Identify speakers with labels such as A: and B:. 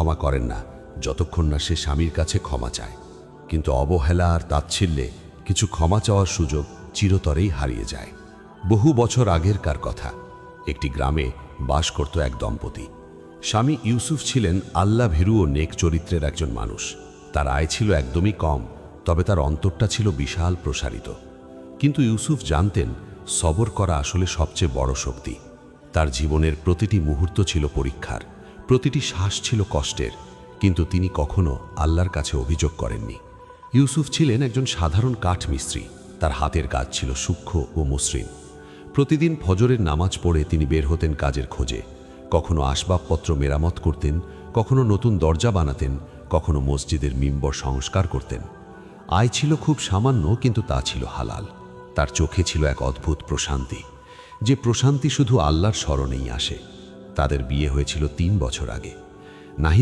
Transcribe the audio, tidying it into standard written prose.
A: ক্ষমা করেন না যতক্ষণ না সে স্বামীর কাছে ক্ষমা চায়। কিন্তু অবহেলা আর তাচ্ছিল্যে কিছু ক্ষমা চাওয়ার সুযোগ চিরতরেই হারিয়ে যায়। বহু বছর আগেরকার কথা, একটি গ্রামে বাস করত এক দম্পতি। স্বামী ইউসুফ ছিলেন আল্লাহ ভীরু ও নেক চরিত্রের একজন মানুষ। তার আয় ছিল একদমই কম, তবে তার অন্তরটা ছিল বিশাল প্রসারিত। কিন্তু ইউসুফ জানতেন, সবর করা আসলে সবচেয়ে বড় শক্তি। তার জীবনের প্রতিটি মুহূর্ত ছিল পরীক্ষার, প্রতিটি শ্বাস ছিল কষ্টের, কিন্তু তিনি কখনো আল্লাহর কাছে অভিযোগ করেননি। ইউসুফ ছিলেন একজন সাধারণ কাঠমিস্ত্রি। তার হাতের কাজ ছিল সূক্ষ্ম ও মসৃণ। প্রতিদিন ফজরের নামাজ পড়ে তিনি বের হতেন কাজের খোঁজে। কখনো আসবাবপত্র মেরামত করতেন, কখনো নতুন দরজা বানাতেন, কখনো মসজিদের মিম্বর সংস্কার করতেন। আয় ছিল খুব সামান্য, কিন্তু তা ছিল হালাল। তার চোখে ছিল এক অদ্ভুত প্রশান্তি, যে প্রশান্তি শুধু আল্লাহর স্মরণেই আসে। তাদের বিয়ে হয়েছিল 3 বছর আগে। নাহিদ